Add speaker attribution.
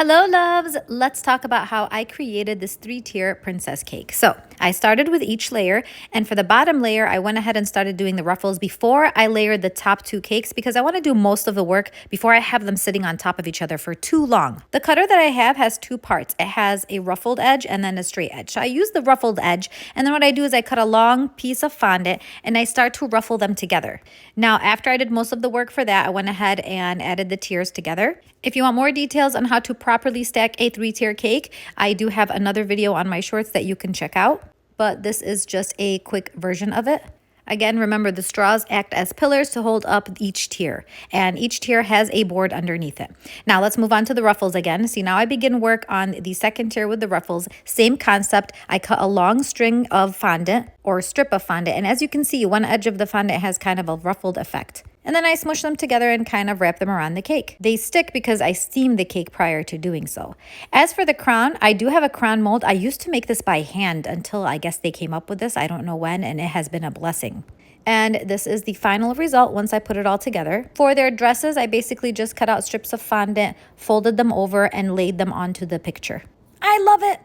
Speaker 1: Hello, loves. Let's talk about how I created this 3-tier princess cake. So I started with each layer, and for the bottom layer, I went ahead and started doing the ruffles before I layered the top 2 cakes because I want to do most of the work before I have them sitting on top of each other for too long. The cutter that I have has 2 parts. It has a ruffled edge and then a straight edge. So I use the ruffled edge, and then what I do is I cut a long piece of fondant and I start to ruffle them together. Now, after I did most of the work for that, I went ahead and added the tiers together. If you want more details on how to properly stack a 3-tier cake, I do have another video on my shorts that you can check out, but this is just a quick version of it. Again, remember the straws act as pillars to hold up each tier, and each tier has a board underneath it. Now let's move on to the ruffles again. See, now I begin work on the second tier with the ruffles. Same concept. I cut a long string of fondant or strip of fondant, and as you can see, one edge of the fondant has kind of a ruffled effect. And then I smush them together and kind of wrap them around the cake. They stick because I steamed the cake prior to doing so. As for the crown, I do have a crown mold. I used to make this by hand until I guess they came up with this. I don't know when, and it has been a blessing. And this is the final result once I put it all together. For their dresses, I basically just cut out strips of fondant, folded them over, and laid them onto the picture. I love it!